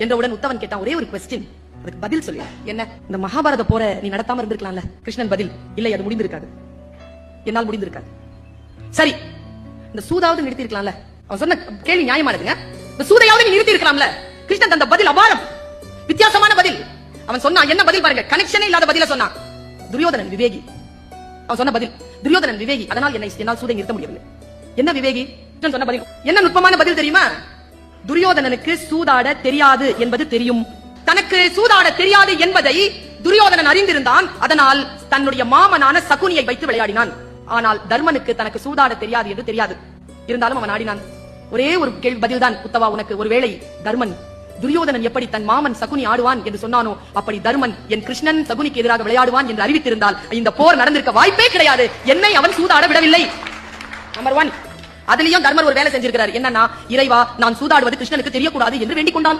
என்றவுடன் உத்தவன் கேட்டான் ஒரே ஒரு கொஸ்டின், அதுக்கு பதில் சொல்லு. என்ன? இந்த மகாபாரத போற நீ நடத்தாம இருந்திருக்கலாம்ல. கிருஷ்ணன் பதில், இல்லை அது முடிந்திருக்காது, என்னால் முடிந்திருக்காது. சரி, இந்த சூதாவது நிறுத்தி இருக்கலாம்ல. அவன் சொன்ன கேள்வி நியாயமானதுங்க. இந்த சூதையாவது நீ நிறுத்தி இருக்கலாம்ல. கிருஷ்ணன் தந்த பதில் அபாரம், வித்தியாசமான பதில். அவன் சொன்னா என்ன பதில் பாருங்க, கனெக்ஷனே இல்லாத பதில சொன்னான். துரியோதனன் விவேகி. அவன் சொன்ன பதில், துரியோதனன் விவேகி, அதனால் என்னால் சூதை நிறுத்த முடியவில்லை. என்ன விவேகி? சொன்ன பதில் என்ன நுட்பமான பதில் தெரியுமா? துரியோதனனுக்கு சூதாட தெரியாது என்பது தெரியும். தனக்கு சூதாட தெரியாது என்பதை துரியோதனன் அறிந்திருந்தான். அதனால் தன்னுடைய மாமனான சகுனியை வைத்து விளையாடினான். ஆனால் தர்மனுக்கு தனக்கு சூதாட தெரியாது என்று தெரியாது. இருந்தாலும் அவன் ஆடினான். ஒரே ஒரு கேள்வி பதில் தான் உத்தவா உனக்கு. ஒருவேளை தர்மன் துரியோதனன் எப்படி தன் மாமன் சகுனி ஆடுவான் என்று சொன்னானோ, அப்படி தர்மன் என் கிருஷ்ணன் சகுனிக்கு எதிராக விளையாடுவான் என்று அறிவித்திருந்தால் இந்த போர் நடந்திருக்க வாய்ப்பே கிடையாது. என்னை அவன் சூதாட விடவில்லை. நம்பர் 1. அதுலயும் தர்மர் ஒரு வேலை செஞ்சிருக்கிறார். என்னன்னா, இறைவா நான் சூதாடுவது கிருஷ்ணனுக்கு தெரியக்கூடாது என்று வேண்டிக் கொண்டான்.